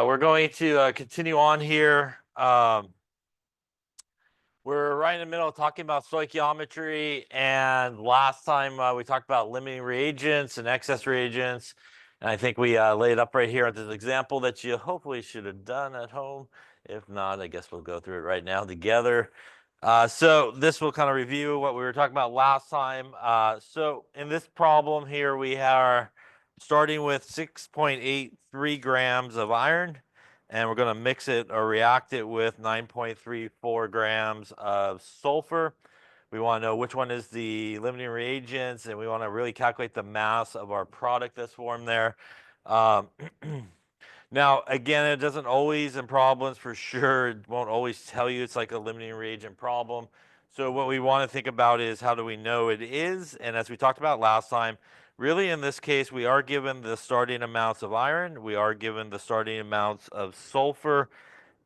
We're going to continue on here. We're right in the middle of talking about stoichiometry, and last time we talked about limiting reagents and excess reagents, and I think we laid up right here at this example that you hopefully should have done at home. If not, I guess we'll go through it right now together. So this will kind of review what we were talking about last time. So in this problem here, we are starting with 6.83 grams of iron, and we're going to mix it or react it with 9.34 grams of sulfur. We want to know which one is the limiting reagents, and we want to really calculate the mass of our product that's formed there. Now, again, it doesn't always, in problems for sure, it won't always tell you it's like a limiting reagent problem. So what we want to think about is how do we know it is? And as we talked about last time, really in this case, we are given the starting amounts of iron, we are given the starting amounts of sulfur,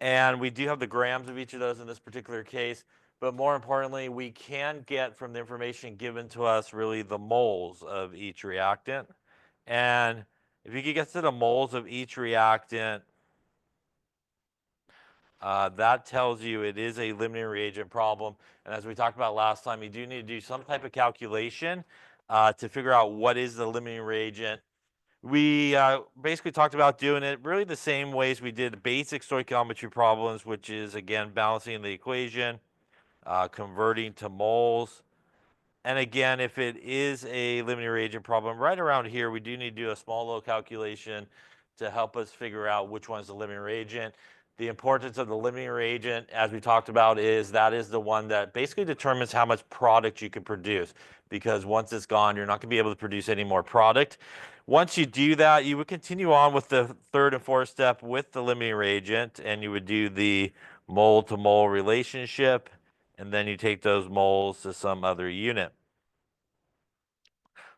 and we do have the grams of each of those in this particular case. But more importantly, we can get from the information given to us really the moles of each reactant. And if you could get to the moles of each reactant, that tells you it is a limiting reagent problem. And as we talked about last time, you do need to do some type of calculation to figure out what is the limiting reagent. We basically talked about doing it really the same ways we did basic stoichiometry problems, which is, again, balancing the equation, converting to moles. And again, if it is a limiting reagent problem, right around here, we do need to do a small little calculation to help us figure out which one is the limiting reagent. The importance of the limiting reagent, as we talked about, is that is the one that basically determines how much product you can produce. Because once it's gone, you're not going to be able to produce any more product. Once you do that, you would continue on with the third and fourth step with the limiting reagent, and you would do the mole to mole relationship, and then you take those moles to some other unit.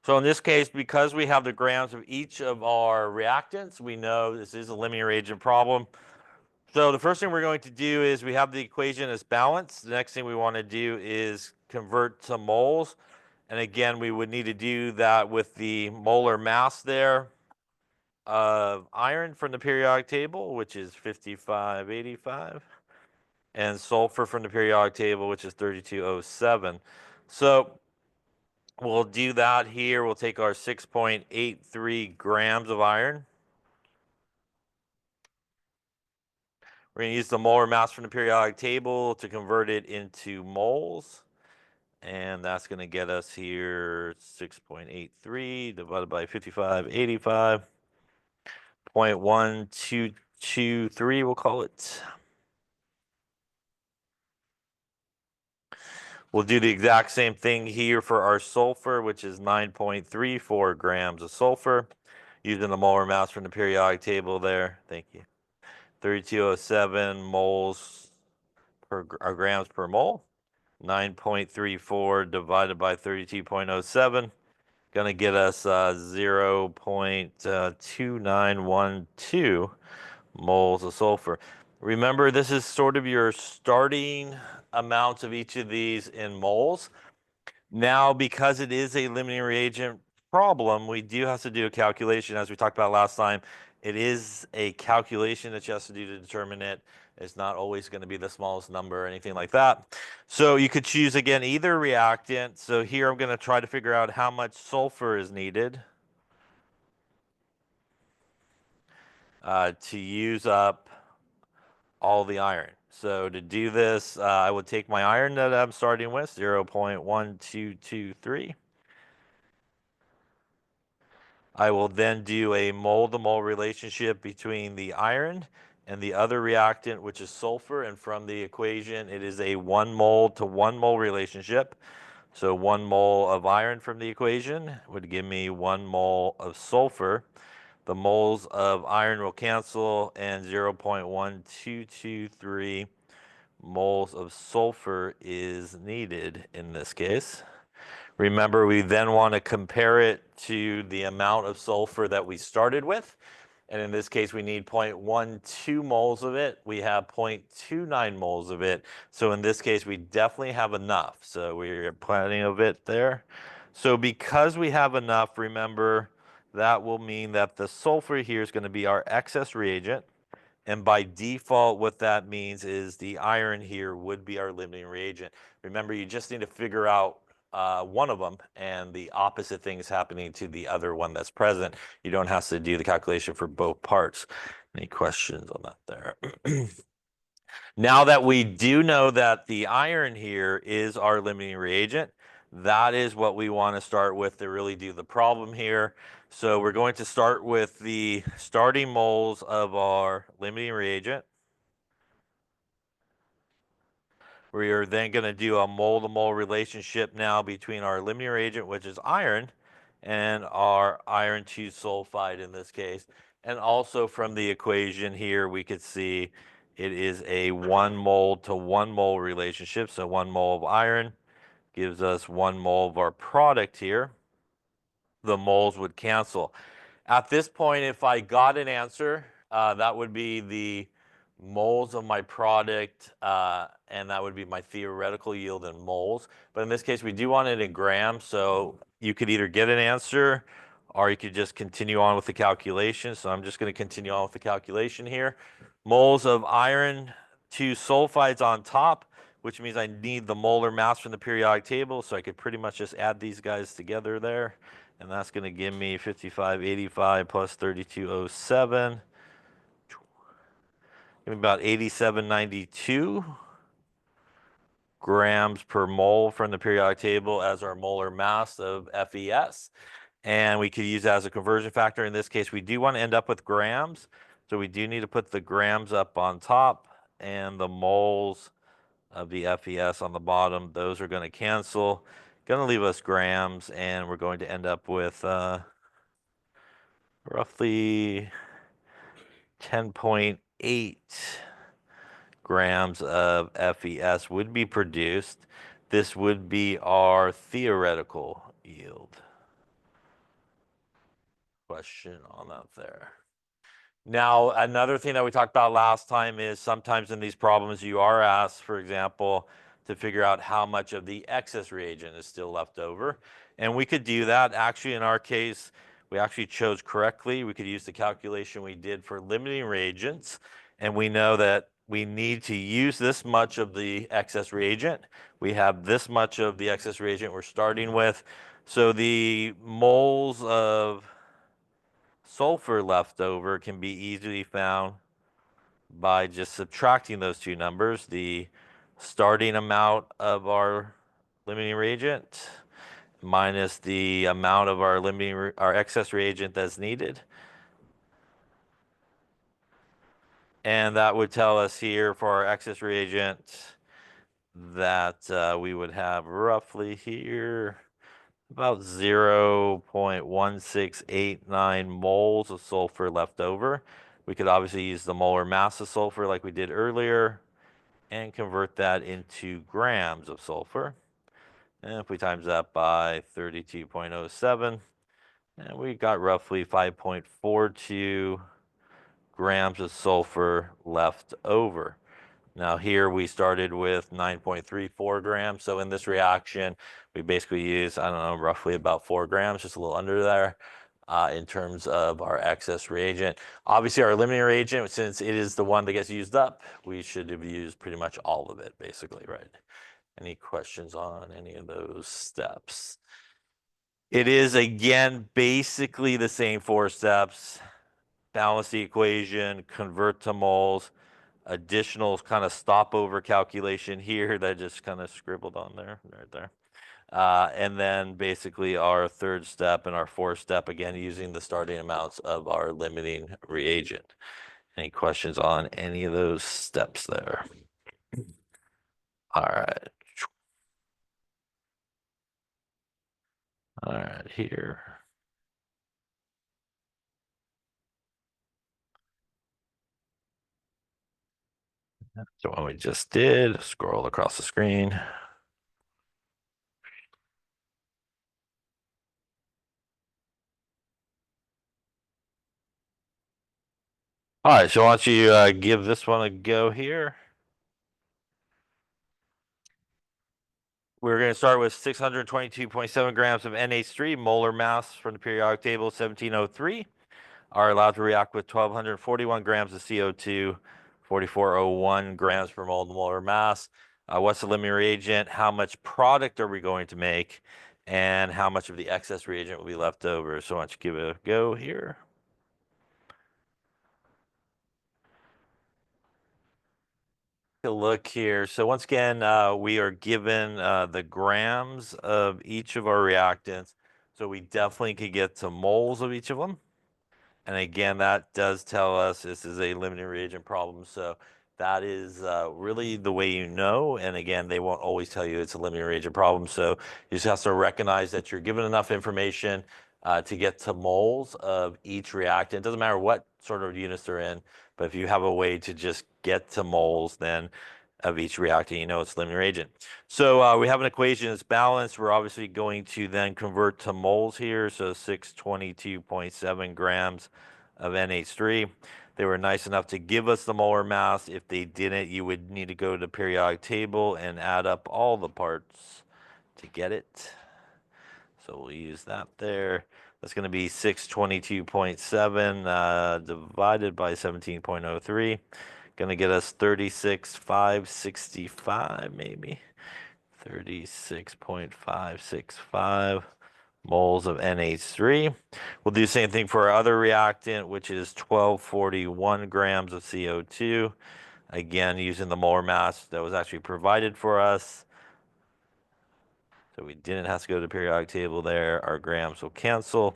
So in this case, because we have the grams of each of our reactants, we know this is a limiting reagent problem. So the first thing we're going to do is we have the equation as balanced. The next thing we want to do is convert to moles. And again, we would need to do that with the molar mass there of iron from the periodic table, which is 5585, and sulfur from the periodic table, which is 3207. So we'll do that here. We'll take our 6.83 grams of iron. We're going to use the molar mass from the periodic table to convert it into moles. And that's going to get us here 6.83 divided by 5585. 0.1223, we'll call it. We'll do the exact same thing here for our sulfur, which is 9.34 grams of sulfur, using the molar mass from the periodic table there. Thank you. 3207 moles per grams per mole. 9.34 divided by 32.07, going to get us 0.2912 moles of sulfur. Remember, this is sort of your starting amounts of each of these in moles. Now, because it is a limiting reagent problem, we do have to do a calculation, as we talked about last time. It is a calculation that you have to do to determine it. It's not always going to be the smallest number or anything like that. So you could choose, again, either reactant. So here I'm going to try to figure out how much sulfur is needed to use up all the iron. So to do this, I would take my iron that I'm starting with, 0.1223. I will then do a mole-to-mole relationship between the iron and the other reactant, which is sulfur. And from the equation, it is a 1 mole to 1 mole relationship. So 1 mole of iron from the equation would give me 1 mole of sulfur. The moles of iron will cancel, and 0.1223 moles of sulfur is needed in this case. Remember, we then want to compare it to the amount of sulfur that we started with. And in this case, we need 0.12 moles of it. We have 0.29 moles of it. So in this case, we definitely have enough. So we're plenty of it there. So because we have enough, remember, that will mean that the sulfur here is going to be our excess reagent. And by default, what that means is the iron here would be our limiting reagent. Remember, you just need to figure out one of them, and the opposite thing is happening to the other one that's present. You don't have to do the calculation for both parts. Any questions on that there? Now that we do know that the iron here is our limiting reagent, that is what we want to start with to really do the problem here. So we're going to start with the starting moles of our limiting reagent. We are then going to do a mole-to-mole relationship now between our limiting reagent, which is iron, and our iron 2 sulfide in this case. And also from the equation here, we could see it is a 1 mole to 1 mole relationship. So 1 mole of iron gives us 1 mole of our product here. The moles would cancel. At this point, if I got an answer, that would be the moles of my product, and that would be my theoretical yield in moles. But in this case, we do want it in grams, so you could either get an answer or you could just continue on with the calculation. So I'm just going to continue on with the calculation here. Moles of iron 2 sulfides on top, which means I need the molar mass from the periodic table, so I could pretty much just add these guys together there. And that's going to give me 5585 plus 3207. Give me about 8792 grams per mole from the periodic table as our molar mass of FeS. And we could use that as a conversion factor. In this case, we do want to end up with grams. So we do need to put the grams up on top and the moles of the FeS on the bottom. Those are going to cancel. Going to leave us grams, and we're going to end up with roughly 10.8 grams of FeS would be produced. This would be our theoretical yield. Question on that there. Now, another thing that we talked about last time is sometimes in these problems you are asked, for example, to figure out how much of the excess reagent is still left over. And we could do that. Actually, in our case, we actually chose correctly. We could use the calculation we did for limiting reagents. And we know that we need to use this much of the excess reagent. We have this much of the excess reagent we're starting with. So the moles of sulfur left over can be easily found by just subtracting those two numbers, the starting amount of our limiting reagent minus the amount of our excess reagent that's needed. And that would tell us here for our excess reagent that we would have roughly here about 0.1689 moles of sulfur left over. We could obviously use the molar mass of sulfur like we did earlier and convert that into grams of sulfur. And if we times that by 32.07, and we got roughly 5.42 grams of sulfur left over. Now here we started with 9.34 grams. So in this reaction, we basically use, I don't know, roughly about 4 grams, just a little under there in terms of our excess reagent. Obviously our limiting reagent, since it is the one that gets used up, we should have used pretty much all of it basically, right? Any questions on any of those steps? It is, again, basically the same 4 steps. Balance the equation, convert to moles, additional kind of stopover calculation here that I just kind of scribbled on there, right there. And then basically our third step and our fourth step, again, using the starting amounts of our limiting reagent. Any questions on any of those steps there? All right. All right, here. So what we just did, scroll across the screen. All right, so why don't you give this one a go here. We're going to start with 622.7 grams of NH3, molar mass from the periodic table 1703. are allowed to react with 1,241 grams of CO2, 4,401 grams per molar mass. What's the limiting reagent? How much product are we going to make? And how much of the excess reagent will be left over? So why don't you give it a go here? Take a look here. So once again, we are given the grams of each of our reactants. So we definitely could get to moles of each of them. And again, that does tell us this is a limiting reagent problem. So that is really the way you know. And again, they won't always tell you it's a limiting reagent problem. So you just have to recognize that you're given enough information to get to moles of each reactant. It doesn't matter what sort of units they're in, but if you have a way to just get to moles, then of each reactant, you know it's limiting reagent. So we have an equation that's balanced. We're obviously going to then convert to moles here. So 622.7 grams of NH3. They were nice enough to give us the molar mass. If they didn't, you would need to go to the periodic table and add up all the parts to get it. So we'll use that there. That's going to be 622.7 divided by 17.03. Going to get us 36,565 maybe. 36.565 moles of NH3. We'll do the same thing for our other reactant, which is 1241 grams of CO2. Again, using the molar mass that was actually provided for us. So we didn't have to go to the periodic table there. Our grams will cancel.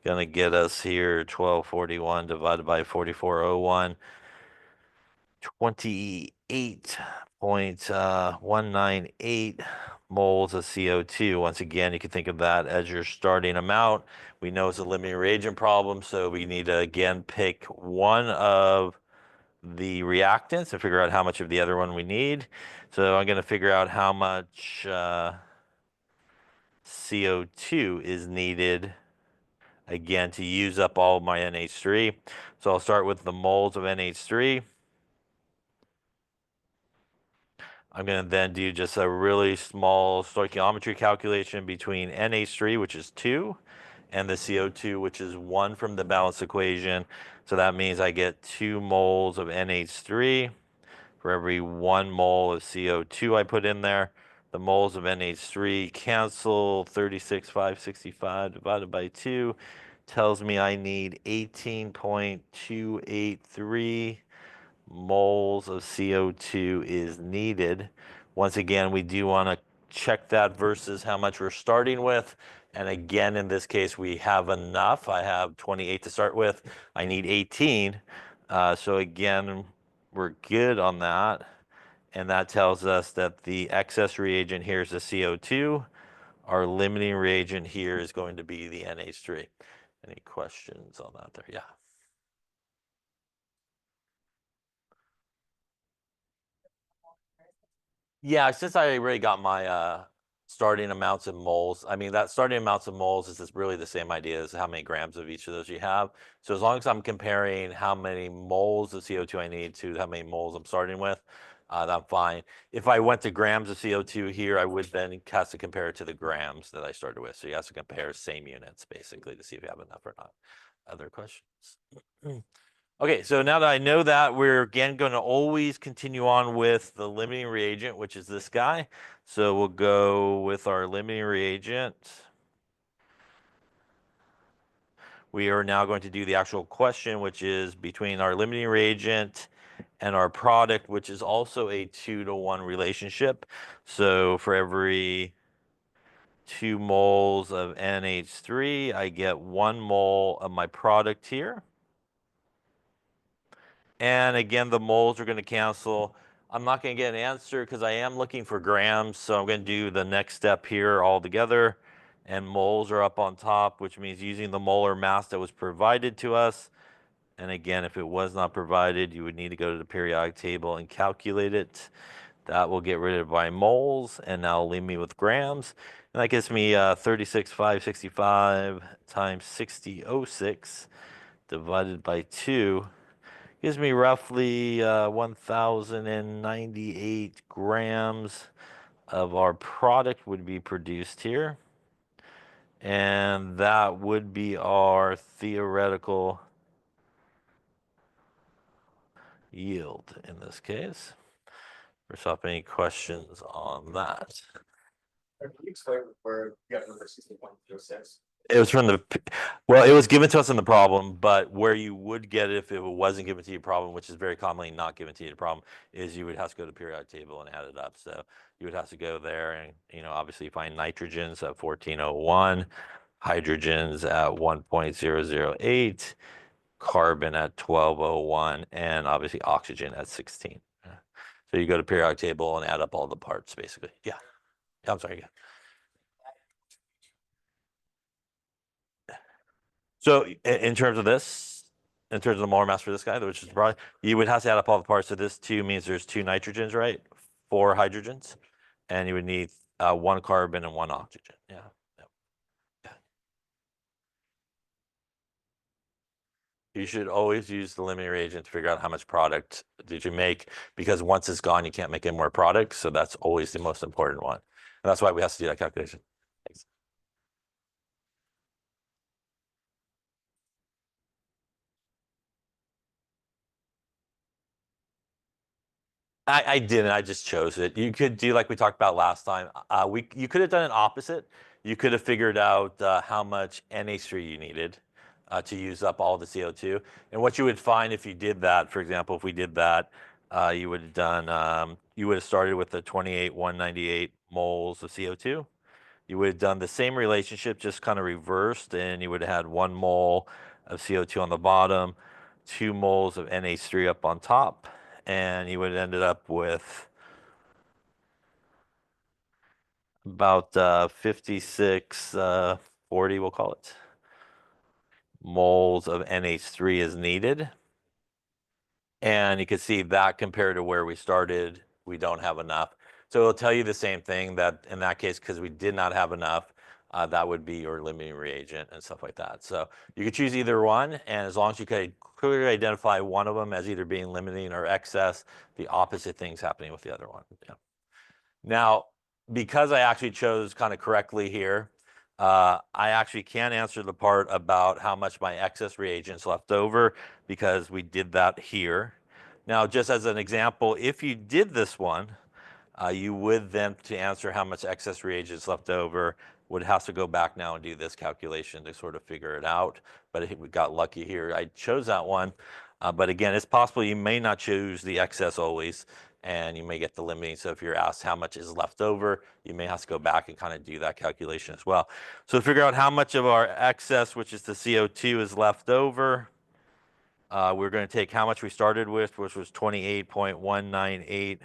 Gonna get us here 1241 divided by 4401. 28.198 moles of CO2. Once again, you can think of that as your starting amount. We know it's a limiting reagent problem, so we need to again pick one of the reactants and figure out how much of the other one we need. So I'm going to figure out how much CO2 is needed again to use up all of my NH3. So I'll start with the moles of NH3. I'm going to then do just a really small stoichiometry calculation between NH3, which is 2, and the CO2, which is 1 from the balanced equation. So that means I get 2 moles of NH3 for every 1 mole of CO2 I put in there. The moles of NH3 cancel. 36,565 divided by 2 tells me I need 18.283 moles of CO2 is needed. Once again, we do want to check that versus how much we're starting with. And again, in this case, we have enough. I have 28 to start with. I need 18. So again, we're good on that. And that tells us that the excess reagent here is the CO2. Our limiting reagent here is going to be the NH3. Any questions on that there? Yeah. Yeah, since I already got my starting amounts in moles, I mean that starting amounts of moles is just really the same idea as how many grams of each of those you have. So as long as I'm comparing how many moles of CO2 I need to how many moles I'm starting with, I'm fine. If I went to grams of CO2 here, I would then have to compare it to the grams that I started with. So you have to compare same units basically to see if you have enough or not. Other questions? Okay, so now that I know that, we're again going to always continue on with the limiting reagent, which is this guy. So we'll go with our limiting reagent. We are now going to do the actual question, which is between our limiting reagent and our product, which is also a 2-to-1 relationship. So for every 2 moles of NH3, I get 1 mole of my product here. And again, the moles are going to cancel. I'm not going to get an answer because I am looking for grams. So I'm going to do the next step here all together. And moles are up on top, which means using the molar mass that was provided to us. And again, if it was not provided, you would need to go to the periodic table and calculate it. That will get rid of my moles, and now leave me with grams. And that gives me 36,565 times 6006 divided by 2. Gives me roughly 1,098 grams of our product would be produced here. And that would be our theoretical yield in this case. First off, any questions on that? Can you explain where you got number 16.06? It was from well, it was given to us in the problem, but where you would get it if it wasn't given to you problem, which is very commonly not given to you the problem, is you would have to go to the periodic table and add it up. So you would have to go there and, obviously find nitrogens at 1401, hydrogens at 1.008, carbon at 1201, and obviously oxygen at 16. So you go to periodic table and add up all the parts, basically. Yeah. I'm sorry. Yeah. So in terms of this, in terms of the molar mass for this guy, which is probably, you would have to add up all the parts. So this 2 means there's 2 nitrogens, right? 4 hydrogens, and you would need 1 carbon and 1 oxygen. Yeah. Yeah. You should always use the limiting reagent to figure out how much product did you make, because once it's gone, you can't make any more product. So that's always the most important one. And that's why we have to do that calculation. Thanks. I didn't. I just chose it. You could do like we talked about last time. You could have done an opposite. You could have figured out how much NH3 you needed to use up all the CO2. And what you would find if you did that, for example, if we did that, you would have done. You would have started with the 28,198 moles of CO2. You would have done the same relationship, just kind of reversed, and you would have had 1 mole of CO2 on the bottom, 2 moles of NH3 up on top, and you would have ended up with about 56, 40, we'll call it, moles of NH3 is needed. And you can see that compared to where we started, we don't have enough. So it'll tell you the same thing, that in that case, because we did not have enough, that would be your limiting reagent and stuff like that. So you could choose either one, and as long as you could clearly identify one of them as either being limiting or excess, the opposite thing's happening with the other one. Yeah. Now, because I actually chose kind of correctly here, I actually can answer the part about how much my excess reagents left over, because we did that here. Now, just as an example, if you did this one, you would then, to answer how much excess reagents left over, would have to go back now and do this calculation to sort of figure it out. But we got lucky here. I chose that one. But again, it's possible you may not choose the excess always, and you may get the limiting. So if you're asked how much is left over, you may have to go back and kind of do that calculation as well. So to figure out how much of our excess, which is the CO2, is left over, we're going to take how much we started with, which was 28,198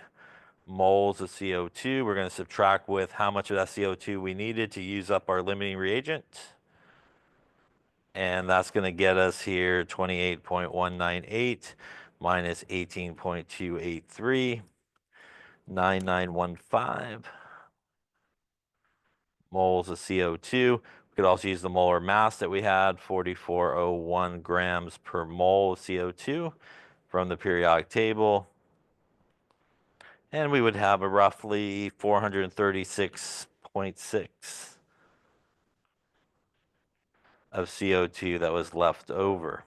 moles of CO2. We're going to subtract with how much of that CO2 we needed to use up our limiting reagent. And that's going to get us here 28,198 minus 18.283, 9915 moles of CO2. We could also use the molar mass that we had, 4401 grams per mole of CO2 from the periodic table. And we would have a roughly 436.6 of CO2 that was left over.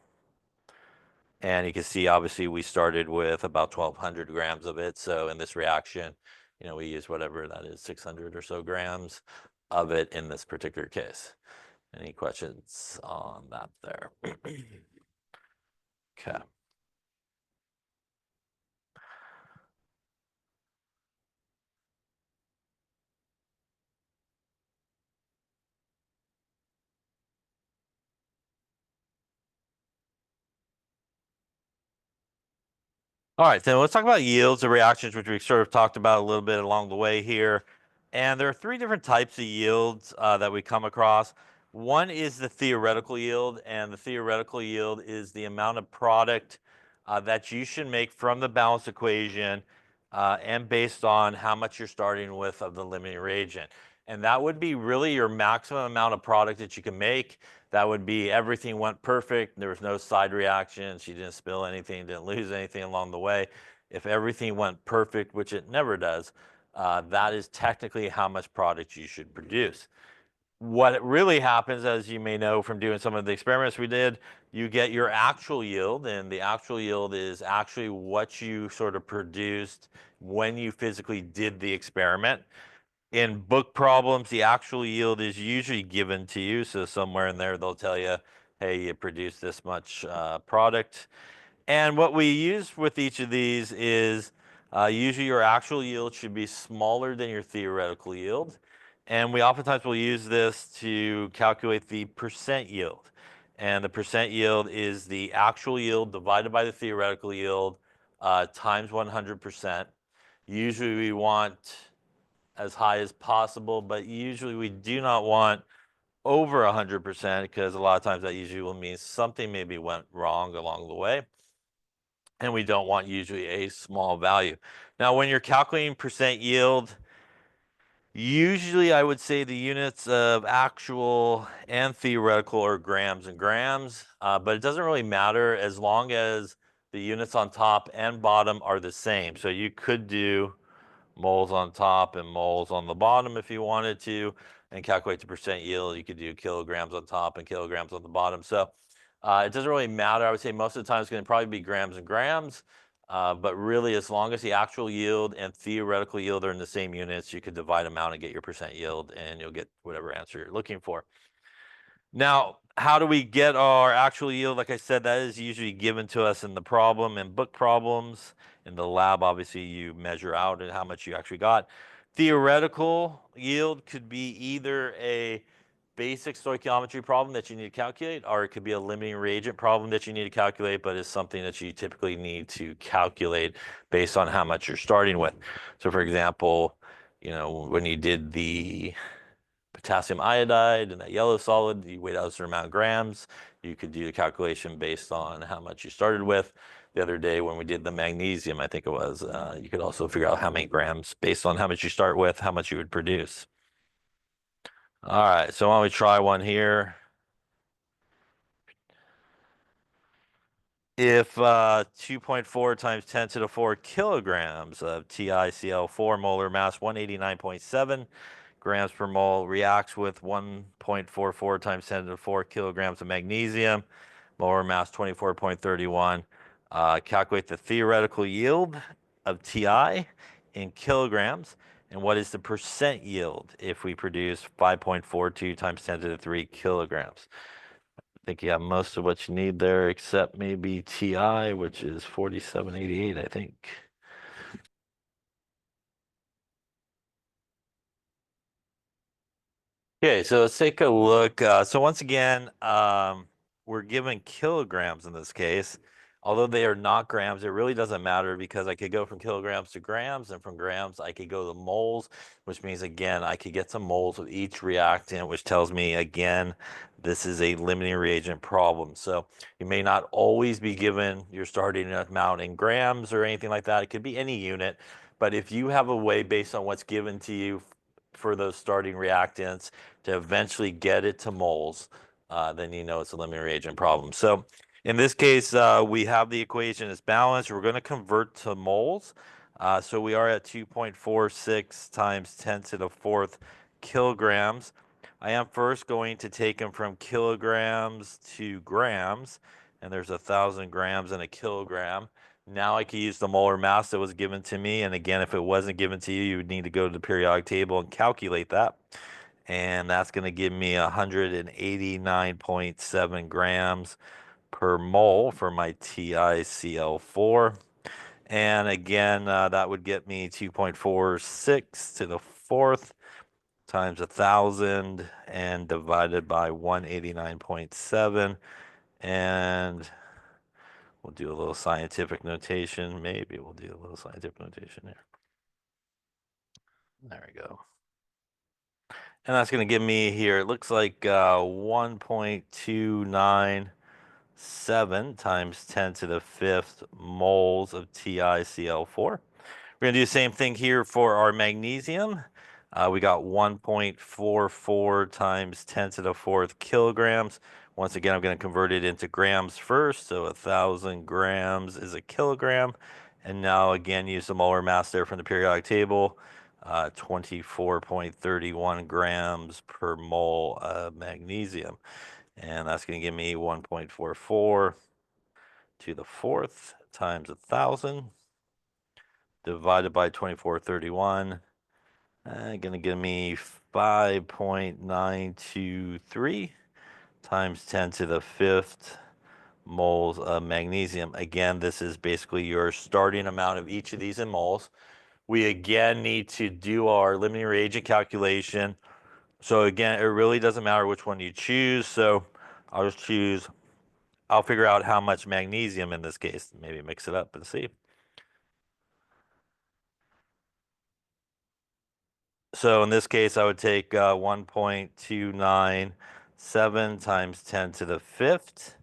And you can see, obviously, we started with about 1,200 grams of it. So in this reaction, we use whatever that is, 600 or so grams of it in this particular case. Any questions on that there? Okay. All right, then let's talk about yields of reactions, which we sort of talked about a little bit along the way here. And there are 3 different types of yields that we come across. One is the theoretical yield, and the theoretical yield is the amount of product that you should make from the balanced equation, and based on how much you're starting with of the limiting reagent. And that would be really your maximum amount of product that you can make. That would be everything went perfect. There was no side reactions. You didn't spill anything, didn't lose anything along the way. If everything went perfect, which it never does, that is technically how much product you should produce. What really happens, as you may know from doing some of the experiments we did, you get your actual yield, and the actual yield is actually what you sort of produced when you physically did the experiment. In book problems, the actual yield is usually given to you. So somewhere in there, they'll tell you, hey, you produced this much product. And what we use with each of these is usually your actual yield should be smaller than your theoretical yield. And we oftentimes will use this to calculate the percent yield. And the percent yield is the actual yield divided by the theoretical yield times 100%. Usually we want as high as possible, but usually we do not want over 100% because a lot of times that usually will mean something maybe went wrong along the way. And we don't want usually a small value. Now, when you're calculating percent yield, usually I would say the units of actual and theoretical are grams and grams, but it doesn't really matter as long as the units on top and bottom are the same. So you could do moles on top and moles on the bottom if you wanted to, and calculate the percent yield. You could do kilograms on top and kilograms on the bottom. So it doesn't really matter. I would say most of the time it's going to probably be grams and grams. But really, as long as the actual yield and theoretical yield are in the same units, you could divide them out and get your percent yield, and you'll get whatever answer you're looking for. Now, how do we get our actual yield? Like I said, that is usually given to us in the problem and book problems. In the lab, obviously, you measure out and how much you actually got. Theoretical yield could be either a basic stoichiometry problem that you need to calculate, or it could be a limiting reagent problem that you need to calculate, but it's something that you typically need to calculate based on how much you're starting with. So, for example, when you did the potassium iodide and that yellow solid, you weighed out a certain amount of grams. You could do the calculation based on how much you started with. The other day when we did the magnesium, I think it was, you could also figure out how many grams based on how much you start with, how much you would produce. All right, so why don't we try one here? If 2.4 times 10 to the 4 kilograms of TiCl4 molar mass 189.7 grams per mole reacts with 1.44 times 10 to the 4 kilograms of magnesium, molar mass 24.31. Calculate the theoretical yield of Ti in kilograms, and what is the percent yield if we produce 5.42 times 10 to the 3 kilograms. I think you have most of what you need there, except maybe TI, which is 4788, I think. Okay, so let's take a look. So once again, we're given kilograms in this case. Although they are not grams, it really doesn't matter because I could go from kilograms to grams, and from grams I could go to moles, which means again I could get some moles with each reactant, which tells me again this is a limiting reagent problem. So you may not always be given your starting amount in grams or anything like that. It could be any unit, but if you have a way based on what's given to you for those starting reactants to eventually get it to moles, then you know it's a limiting reagent problem. So in this case, we have the equation as balanced. We're going to convert to moles. So we are at 2.46 times 10 to the fourth kilograms. I am first going to take them from kilograms to grams, and there's 1,000 grams in a kilogram. Now I can use the molar mass that was given to me. And again, if it wasn't given to you, you would need to go to the periodic table and calculate that. And that's going to give me 189.7 grams per mole for my TiCl4. And again, that would get me 2.46 to the fourth times 1,000 and divided by 189.7. And we'll do a little scientific notation. Maybe we'll do a little scientific notation here. There we go. And that's going to give me here, it looks like 1.297 times 10 to the fifth moles of TiCl4. We're going to do the same thing here for our magnesium. We got 1.44 times 10 to the fourth kilograms. Once again, I'm going to convert it into grams first. So 1,000 grams is a kilogram. And now again, use the molar mass there from the periodic table. 24.31 grams per mole of magnesium. And that's going to give me 1.44 to the fourth times 1,000 divided by 2431. Going to give me 5.923 times 10 to the fifth moles of magnesium. Again, this is basically your starting amount of each of these in moles. We again need to do our limiting reagent calculation. So again, it really doesn't matter which one you choose. So I'll just choose, I'll figure out how much magnesium in this case, maybe mix it up and see. So in this case, I would take 1.297 times 10 to the fifth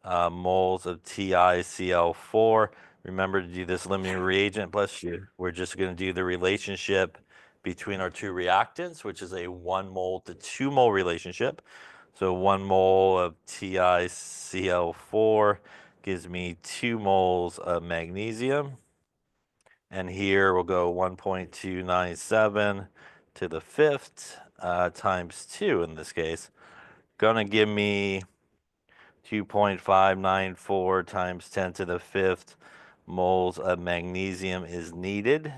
moles of TiCl4. Remember to do this limiting reagent, bless you. We're just going to do the relationship between our two reactants, which is a 1 mole to 2 mole relationship. So 1 mole of TiCl4 gives me 2 moles of magnesium. And here we'll go 1.297 to the fifth times 2 in this case. Gonna give me 2.594 times 10 to the fifth moles of magnesium is needed.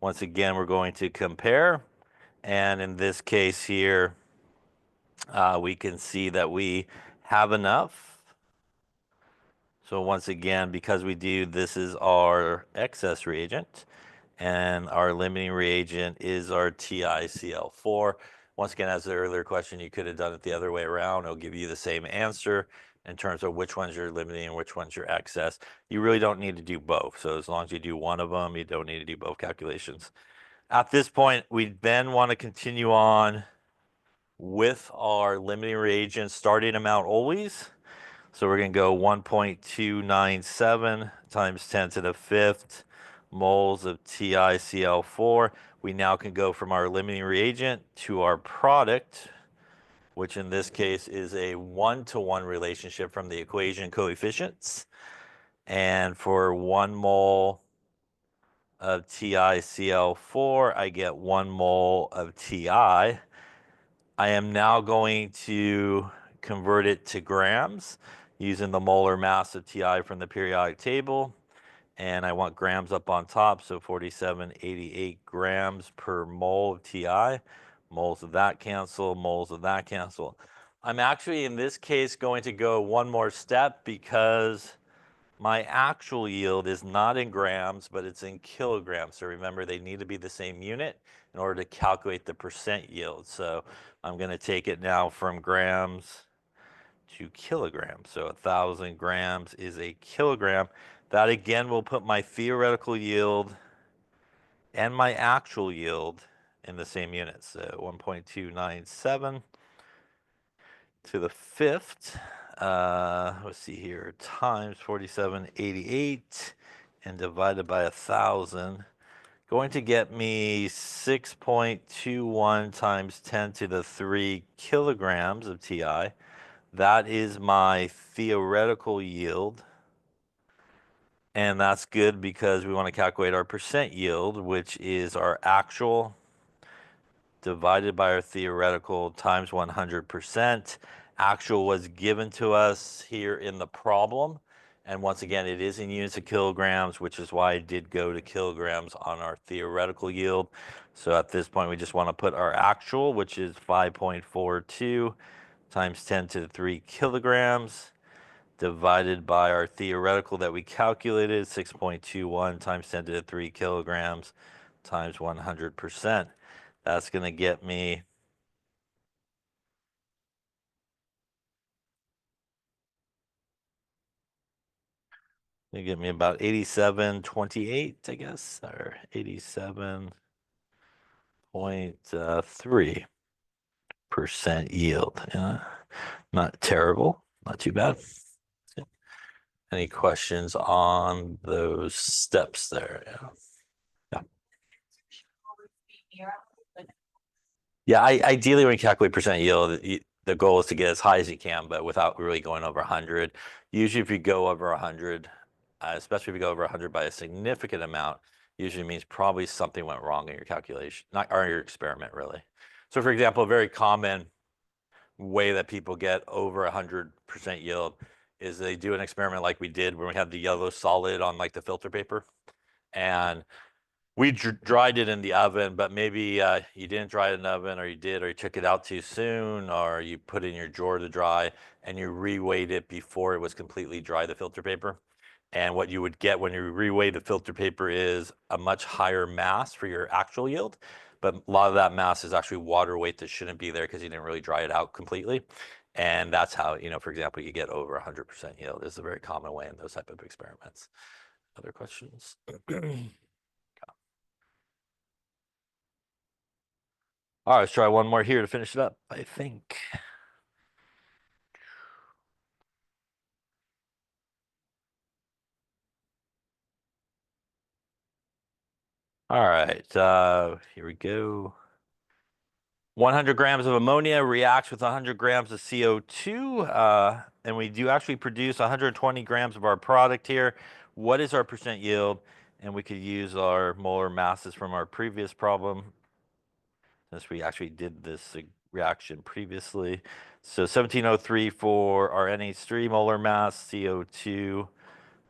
Once again, we're going to compare. And in this case here, we can see that we have enough. So once again, because we do, this is our excess reagent. And our limiting reagent is our TiCl4. Once again, as the earlier question, you could have done it the other way around. It'll give you the same answer in terms of which one's your limiting and which one's your excess. You really don't need to do both. So as long as you do one of them, you don't need to do both calculations. At this point, we then want to continue on with our limiting reagent starting amount always. So we're going to go 1.297 times 10 to the fifth moles of TiCl4. We now can go from our limiting reagent to our product, which in this case is a 1-to-1 relationship from the equation coefficients. And for 1 mole of TiCl4, I get 1 mole of Ti. I am now going to convert it to grams using the molar mass of Ti from the periodic table. And I want grams up on top, so 4788 grams per mole of Ti. Moles of that cancel, moles of that cancel. I'm actually, in this case, going to go one more step because my actual yield is not in grams, but it's in kilograms. So remember, they need to be the same unit in order to calculate the percent yield. So I'm going to take it now from grams to kilograms. So 1,000 grams is a kilogram. That again will put my theoretical yield and my actual yield in the same units. So 1.297 to the fifth. Let's see here, times 4788 and divided by 1,000. Going to get me 6.21 times 10 to the 3 kilograms of Ti. That is my theoretical yield. And that's good because we want to calculate our percent yield, which is our actual divided by our theoretical times 100%. Actual was given to us here in the problem. And once again, it is in units of kilograms, which is why I did go to kilograms on our theoretical yield. So at this point, we just want to put our actual, which is 5.42 times 10 to the 3 kilograms divided by our theoretical that we calculated, 6.21 times 10 to the 3 kilograms times 100%. That's going to get me about 87.28, I guess, or 87.3% yield. Not terrible, not too bad. Any questions on those steps there? Yeah. Yeah, ideally when you calculate percent yield, the goal is to get as high as you can, but without really going over 100. Usually if you go over 100, especially if you go over 100 by a significant amount, usually means probably something went wrong in your calculation, not or your experiment really. So for example, a very common way that people get over 100% yield is they do an experiment like we did when we had the yellow solid on like the filter paper, and we dried it in the oven, but maybe you didn't dry it in the oven, or you did, or you took it out too soon, or you put it in your drawer to dry, and you reweighed it before it was completely dry, the filter paper. And what you would get when you reweigh the filter paper is a much higher mass for your actual yield. But a lot of that mass is actually water weight that shouldn't be there because you didn't really dry it out completely. And that's how, for example, you get over 100% yield. This is a very common way in those type of experiments. Other questions? All right, let's try one more here to finish it up, I think. All right, here we go. 100 grams of ammonia reacts with 100 grams of CO2, and we do actually produce 120 grams of our product here. What is our percent yield? And we could use our molar masses from our previous problem, since we actually did this reaction previously. So 1703 for our NH3 molar mass, CO2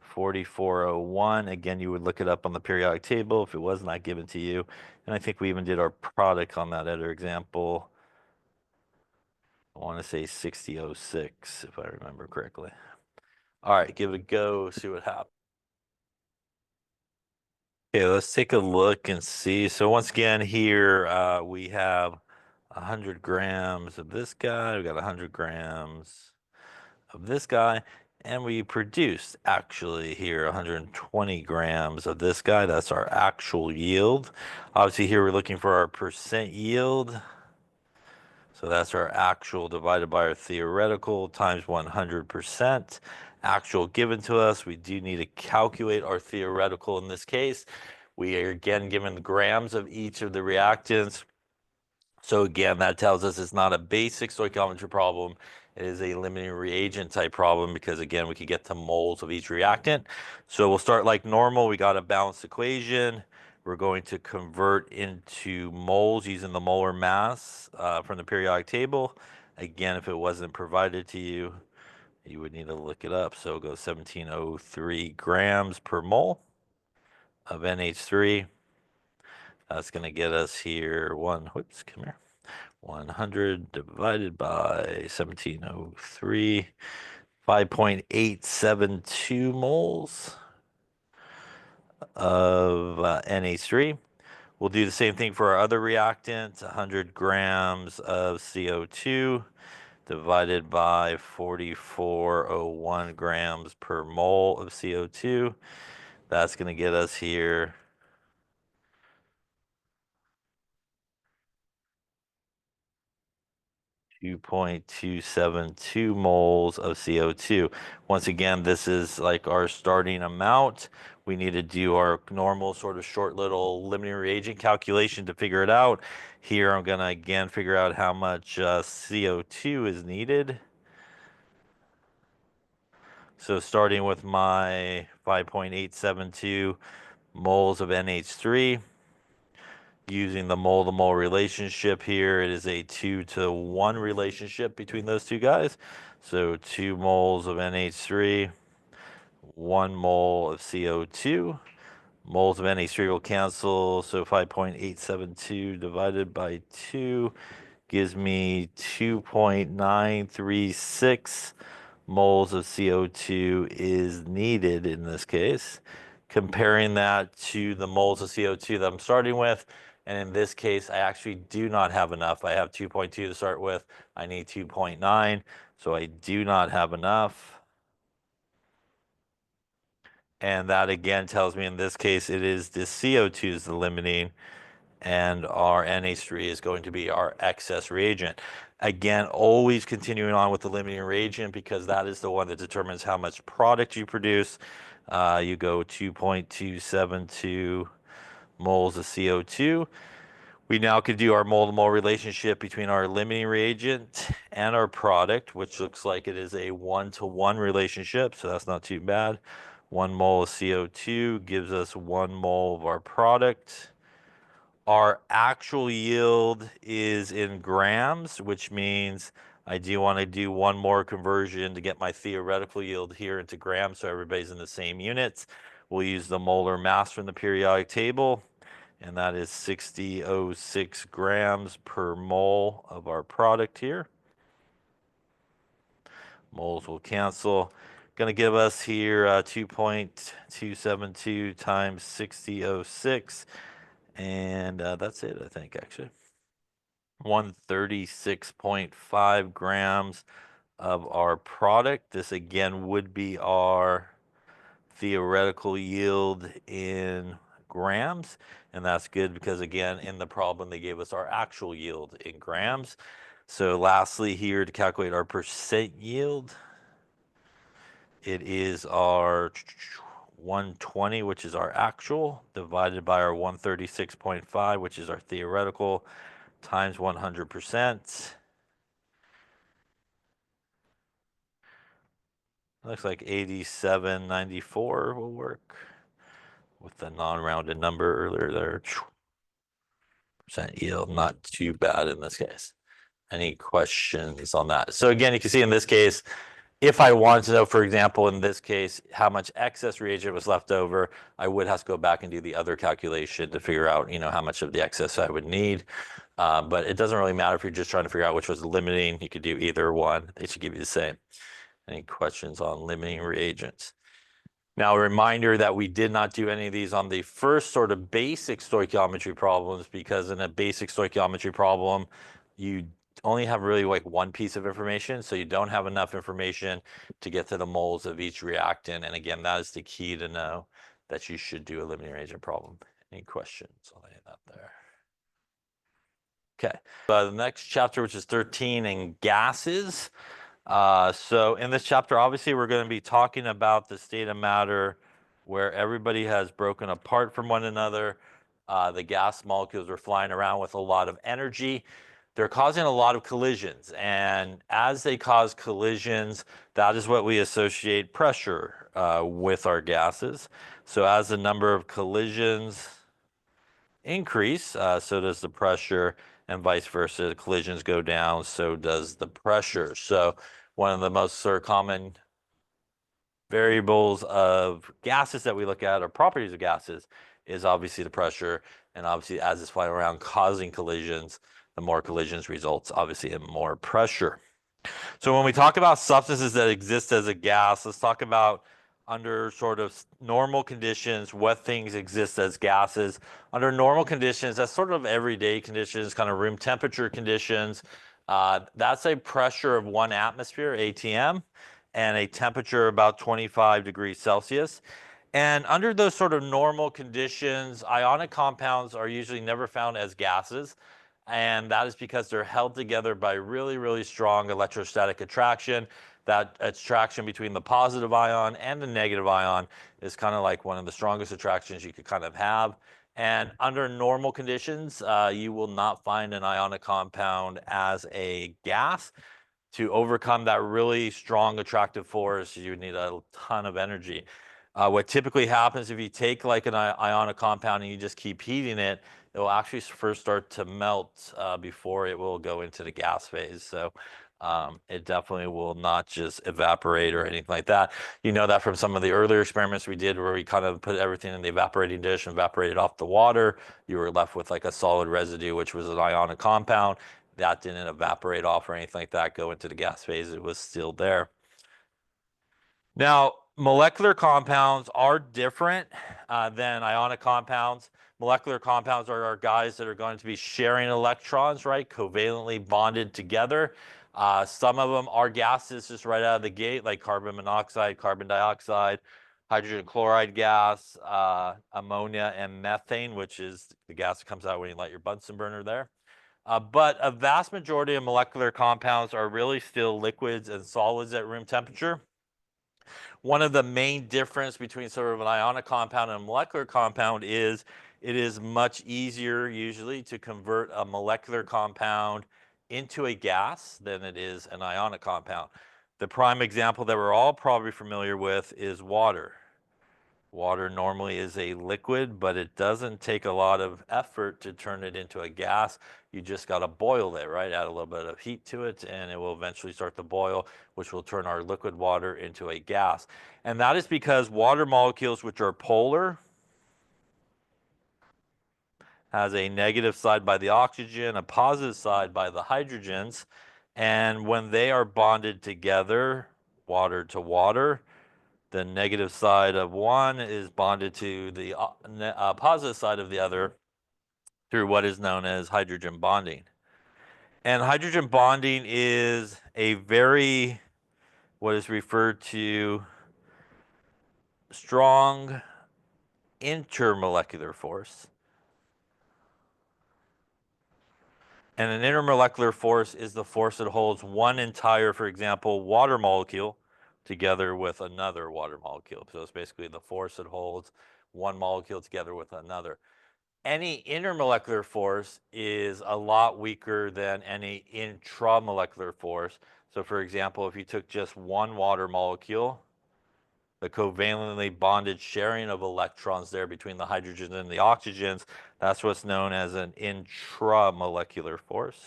4401. Again, you would look it up on the periodic table if it was not given to you. And I think we even did our product on that other example. I want to say 6006, if I remember correctly. All right, give it a go, see what happens. Okay, let's take a look and see. So once again, here we have 100 grams of this guy. We got 100 grams of this guy. And we produced actually here 120 grams of this guy. That's our actual yield. Obviously here we're looking for our percent yield. So that's our actual divided by our theoretical times 100%. Actual given to us. We do need to calculate our theoretical in this case. We are again given grams of each of the reactants. So again, that tells us it's not a basic stoichiometry problem. It is a limiting reagent type problem because again, we could get to moles of each reactant. So we'll start like normal. We got a balanced equation. We're going to convert into moles using the molar mass from the periodic table. Again, if it wasn't provided to you, you would need to look it up. So go 1703 grams per mole of NH3. That's going to get us here whoops, come here. 100 divided by 1703, 5.872 moles of NH3. We'll do the same thing for our other reactant, 100 grams of CO2 divided by 4401 grams per mole of CO2. That's going to get us here 2.272 moles of CO2. Once again, this is like our starting amount. We need to do our normal sort of short little limiting reagent calculation to figure it out. Here, I'm going to again figure out how much CO2 is needed. So starting with my 5.872 moles of NH3, using the mole to mole relationship here, it is a 2-to-1 relationship between those two guys. So 2 moles of NH3, 1 mole of CO2. Moles of NH3 will cancel, so 5.872 divided by 2 gives me 2.936 moles of CO2 is needed in this case. Comparing that to the moles of CO2 that I'm starting with, and in this case, I actually do not have enough. I have 2.2 to start with. I need 2.9, so I do not have enough. And that again tells me in this case, it is the CO2 is the limiting, and our NH3 is going to be our excess reagent. Again, always continuing on with the limiting reagent because that is the one that determines how much product you produce. You go 2.272 moles of CO2. We now could do our mole-to-mole relationship between our limiting reagent and our product, which looks like it is a 1-to-1 relationship, so that's not too bad. 1 mole of CO2 gives us 1 mole of our product. Our actual yield is in grams, which means I do want to do one more conversion to get my theoretical yield here into grams so everybody's in the same units. We'll use the molar mass from the periodic table, and that is 60.06 grams per mole of our product here. Moles will cancel. Going to give us here 2.272 times 60.06. And that's it, I think, actually. 136.5 grams of our product. This again would be our theoretical yield in grams. And that's good because, again, in the problem, they gave us our actual yield in grams. So lastly here, to calculate our percent yield, it is our 120, which is our actual, divided by our 136.5, which is our theoretical, times 100%. Looks like 87.94 will work with the non-rounded number earlier there. Percent yield, not too bad in this case. Any questions on that? So again, you can see in this case, if I wanted to know, for example, in this case, how much excess reagent was left over, I would have to go back and do the other calculation to figure out, how much of the excess I would need. But it doesn't really matter if you're just trying to figure out which was limiting. You could do either one. They should give you the same. Any questions on limiting reagents? Now, a reminder that we did not do any of these on the first sort of basic stoichiometry problems, because in a basic stoichiometry problem, you only have really like one piece of information. So you don't have enough information to get to the moles of each reactant. And again, that is the key to know that you should do a limiting reagent problem. Any questions on any of that there? Okay. The next chapter, which is 13, in gases. So in this chapter, obviously, we're going to be talking about the state of matter where everybody has broken apart from one another. The gas molecules are flying around with a lot of energy. They're causing a lot of collisions. And as they cause collisions, that is what we associate pressure with our gases. So as the number of collisions increase, so does the pressure, and vice versa. Collisions go down, so does the pressure. So one of the most sort of common variables of gases that we look at, or properties of gases, is obviously the pressure. And obviously, as it's flying around causing collisions, the more collisions results obviously in more pressure. So when we talk about substances that exist as a gas, let's talk about under sort of normal conditions, what things exist as gases. Under normal conditions, that's sort of everyday conditions, kind of room temperature conditions. That's a pressure of 1 atmosphere, ATM, and a temperature about 25 degrees Celsius. And under those sort of normal conditions, ionic compounds are usually never found as gases. And that is because they're held together by really, really strong electrostatic attraction. That attraction between the positive ion and the negative ion is kind of like one of the strongest attractions you could kind of have. And under normal conditions, you will not find an ionic compound as a gas. To overcome that really strong attractive force, you need a ton of energy. What typically happens if you take like an ionic compound and you just keep heating it, it will actually first start to melt before it will go into the gas phase. So it definitely will not just evaporate or anything like that. You know that from some of the earlier experiments we did where we kind of put everything in the evaporating dish and evaporated off the water. You were left with like a solid residue, which was an ionic compound. That didn't evaporate off or anything like that, go into the gas phase. It was still there. Now, molecular compounds are different than ionic compounds. Molecular compounds are our guys that are going to be sharing electrons, right? Covalently bonded together. Some of them are gases just right out of the gate, like carbon monoxide, carbon dioxide, hydrogen chloride gas, ammonia, and methane, which is the gas that comes out when you light your Bunsen burner there. But a vast majority of molecular compounds are really still liquids and solids at room temperature. One of the main difference between sort of an ionic compound and a molecular compound is it is much easier usually to convert a molecular compound into a gas than it is an ionic compound. The prime example that we're all probably familiar with is water. Water normally is a liquid, but it doesn't take a lot of effort to turn it into a gas. You just got to boil it, right? Add a little bit of heat to it, and it will eventually start to boil, which will turn our liquid water into a gas. And that is because water molecules, which are polar, has a negative side by the oxygen, a positive side by the hydrogens. And when they are bonded together, water to water, the negative side of one is bonded to the positive side of the other through what is known as hydrogen bonding. And hydrogen bonding is a very, what is referred to, strong intermolecular force. And an intermolecular force is the force that holds one entire, for example, water molecule together with another water molecule. So it's basically the force that holds one molecule together with another. Any intermolecular force is a lot weaker than any intramolecular force. So for example, if you took just one water molecule, the covalently bonded sharing of electrons there between the hydrogens and the oxygens, that's what's known as an intramolecular force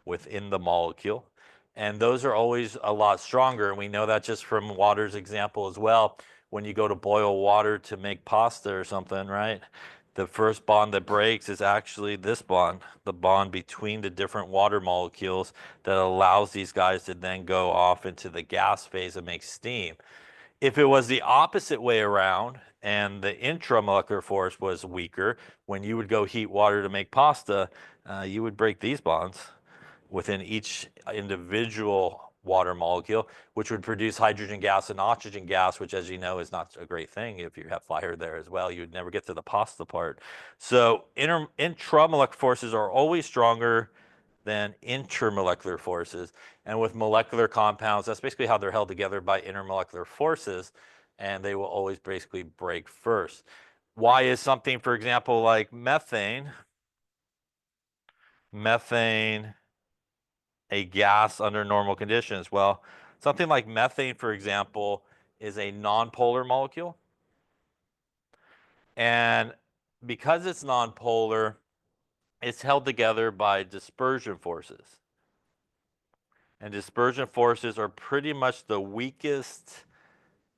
within the molecule. And those are always a lot stronger. And we know that just from water's example as well. When you go to boil water to make pasta or something, right? The first bond that breaks is actually this bond, the bond between the different water molecules that allows these guys to then go off into the gas phase and make steam. If it was the opposite way around and the intramolecular force was weaker, when you would go heat water to make pasta, you would break these bonds within each individual water molecule, which would produce hydrogen gas and oxygen gas, which, as you know, is not a great thing. If you have fire there as well, you'd never get to the pasta part. So intramolecular forces are always stronger than intermolecular forces. And with molecular compounds, that's basically how they're held together by intermolecular forces, and they will always basically break first. Why is something, for example, like methane a gas under normal conditions? Well, something like methane, for example, is a nonpolar molecule. And because it's nonpolar, it's held together by dispersion forces. And dispersion forces are pretty much the weakest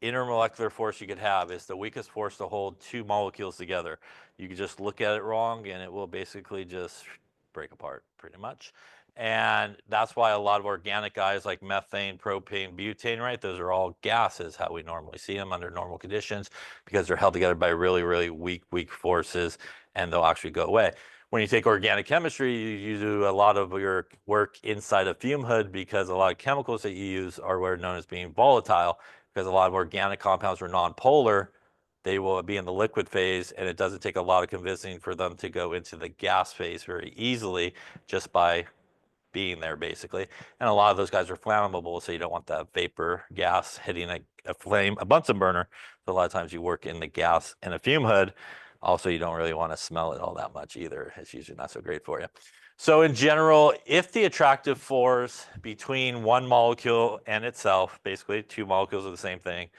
intermolecular force you could have. Is the weakest force to hold two molecules together. You can just look at it wrong and it will basically just break apart pretty much. And that's why a lot of organic guys like methane, propane, butane, right? Those are all gases, how we normally see them under normal conditions, because they're held together by really, really weak forces, and they'll actually go away. When you take organic chemistry, you do a lot of your work inside a fume hood, because a lot of chemicals that you use are what are known as being volatile, because a lot of organic compounds are nonpolar. They will be in the liquid phase, and it doesn't take a lot of convincing for them to go into the gas phase very easily just by being there, basically. And a lot of those guys are flammable, so you don't want that vapor gas hitting a flame, a Bunsen burner. So a lot of times you work in the gas in a fume hood. Also, you don't really want to smell it all that much either. It's usually not so great for you. So in general, if the attractive force between one molecule and itself, basically two molecules of the same thing,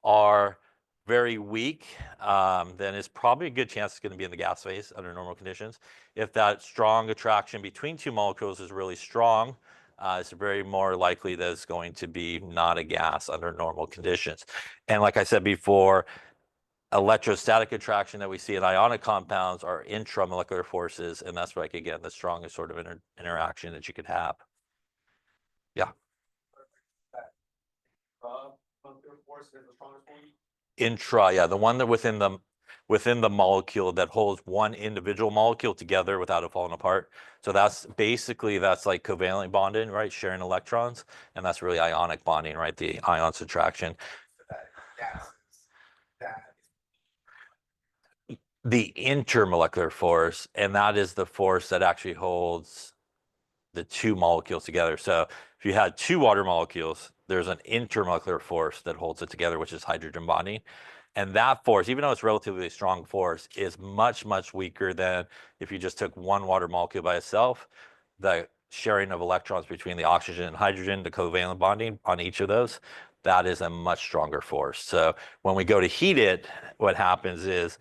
are very weak, then it's probably a good chance it's going to be in the gas phase under normal conditions. If that strong attraction between two molecules is really strong, it's very more likely that it's going to be not a gas under normal conditions. And like I said before, electrostatic attraction that we see in ionic compounds are intramolecular forces, and that's like, again, the strongest sort of interaction that you could have. Yeah. Force is the strongest one. Yeah, the one that within the molecule that holds one individual molecule together without it falling apart. So that's basically, that's like covalent bonding, right? Sharing electrons, and that's really ionic bonding, right? The ions attraction. The intermolecular force, and that is the force that actually holds the two molecules together. So if you had two water molecules, there's an intermolecular force that holds it together, which is hydrogen bonding. And that force, even though it's relatively strong force, is much weaker than if you just took one water molecule by itself. The sharing of electrons between the oxygen and hydrogen, the covalent bonding on each of those, that is a much stronger force. So when we go to heat it, what happens is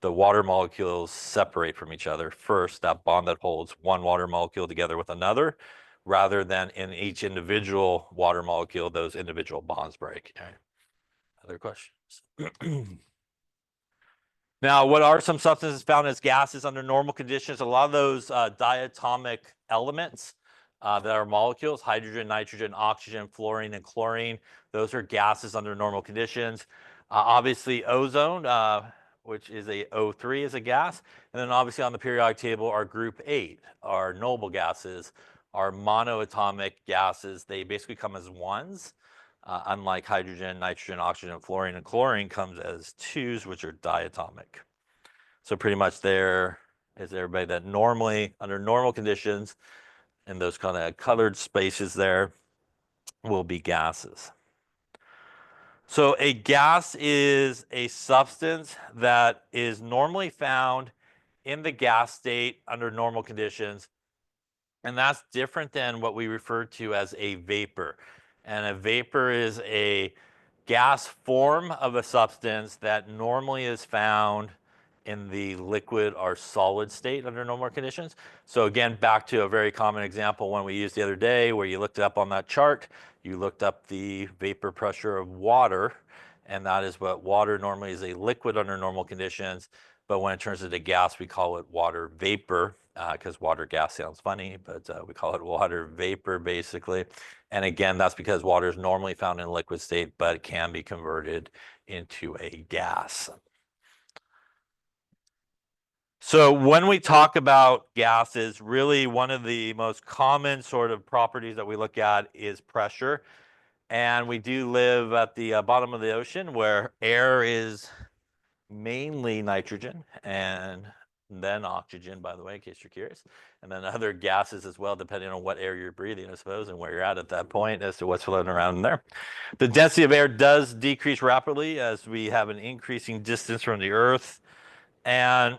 the water molecules separate from each other first, that bond that holds one water molecule together with another, rather than in each individual water molecule, those individual bonds break. Okay. Other questions? Now, what are some substances found as gases under normal conditions? A lot of those diatomic elements that are molecules, hydrogen, nitrogen, oxygen, fluorine, and chlorine, those are gases under normal conditions. Obviously, ozone, which is a O3, is a gas. And then obviously on the periodic table are group 8, are noble gases, are monoatomic gases. They basically come as ones. Unlike hydrogen, nitrogen, oxygen, fluorine, and chlorine comes as twos, which are diatomic. So pretty much there is everybody that normally, under normal conditions, in those kind of colored spaces there, will be gases. So a gas is a substance that is normally found in the gas state under normal conditions. And that's different than what we refer to as a vapor. And a vapor is a gas form of a substance that normally is found in the liquid or solid state under normal conditions. So again, back to a very common example one we used the other day where you looked it up on that chart, you looked up the vapor pressure of water, and that is what water normally is, a liquid under normal conditions. But when it turns into gas, we call it water vapor, because water gas sounds funny, but we call it water vapor basically. And again, that's because water is normally found in a liquid state, but it can be converted into a gas. So when we talk about gases, really one of the most common sort of properties that we look at is pressure. And we do live at the bottom of the ocean where air is mainly nitrogen and then oxygen, by the way, in case you're curious, and then other gases as well, depending on what air you're breathing, I suppose, and where you're at that point as to what's floating around in there. The density of air does decrease rapidly as we have an increasing distance from the Earth. And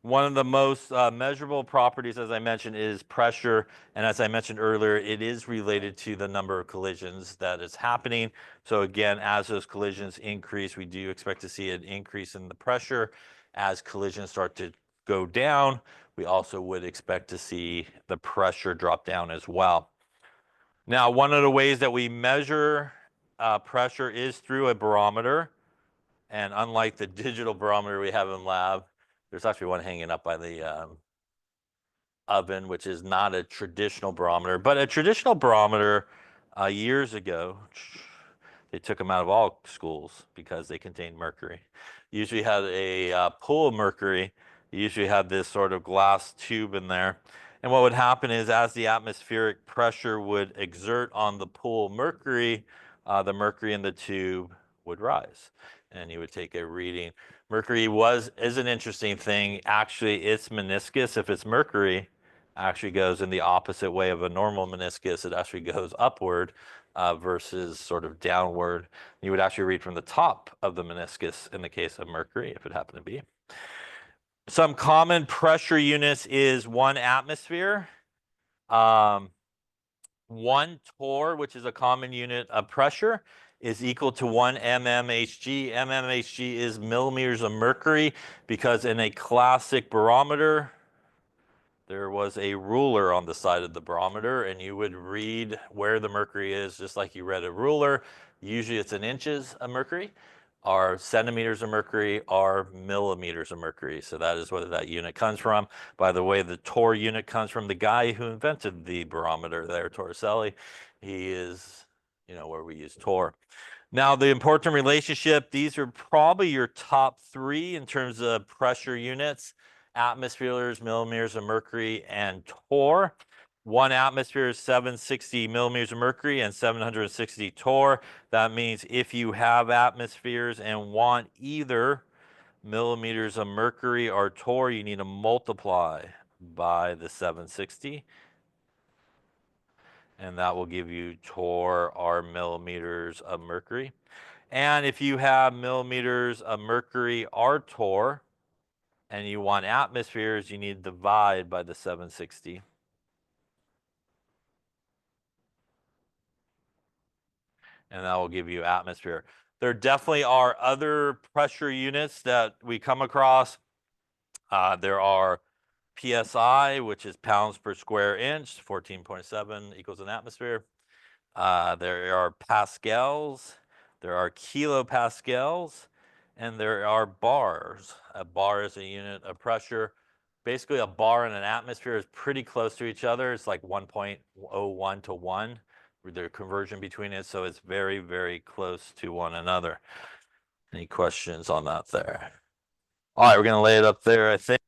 one of the most measurable properties, as I mentioned, is pressure. And as I mentioned earlier, it is related to the number of collisions that is happening. So again, as those collisions increase, we do expect to see an increase in the pressure. As collisions start to go down, we also would expect to see the pressure drop down as well. Now, one of the ways that we measure pressure is through a barometer. And unlike the digital barometer we have in lab, there's actually one hanging up by the oven, which is not a traditional barometer. But a traditional barometer years ago, they took them out of all schools because they contained mercury. Usually had a pool of mercury. You usually had this sort of glass tube in there. And what would happen is as the atmospheric pressure would exert on the pool of mercury, the mercury in the tube would rise. And you would take a reading. Mercury is an interesting thing. Actually, its meniscus, if it's mercury, actually goes in the opposite way of a normal meniscus. It actually goes upward versus sort of downward. You would actually read from the top of the meniscus in the case of mercury, if it happened to be. Some common pressure units is 1 atmosphere. 1 torr, which is a common unit of pressure, is equal to 1 mmHg. mmHg is millimeters of mercury because in a classic barometer, there was a ruler on the side of the barometer and you would read where the mercury is just like you read a ruler. Usually it's in inches of mercury, or centimeters of mercury, or millimeters of mercury. So that is where that unit comes from. By the way, the torr unit comes from the guy who invented the barometer there, Torricelli. He is, where we use torr. Now, the important relationship, these are probably your top 3 in terms of pressure units: atmospheres, millimeters of mercury, and torr. 1 atmosphere is 760 millimeters of mercury and 760 torr. That means if you have atmospheres and want either millimeters of mercury or torr, you need to multiply by the 760. And that will give you torr or millimeters of mercury. And if you have millimeters of mercury or torr, and you want atmospheres, you need to divide by the 760. and that will give you atmosphere. There definitely are other pressure units that we come across. There are PSI, which is pounds per square inch, 14.7 equals an atmosphere. There are pascals, there are kilopascals, and there are bars. A bar is a unit of pressure. Basically, a bar and an atmosphere is pretty close to each other. It's like 1.01 to 1, with the conversion between it, so it's very, very close to one another. Any questions on that there? All right, we're going to lay it up there, I think.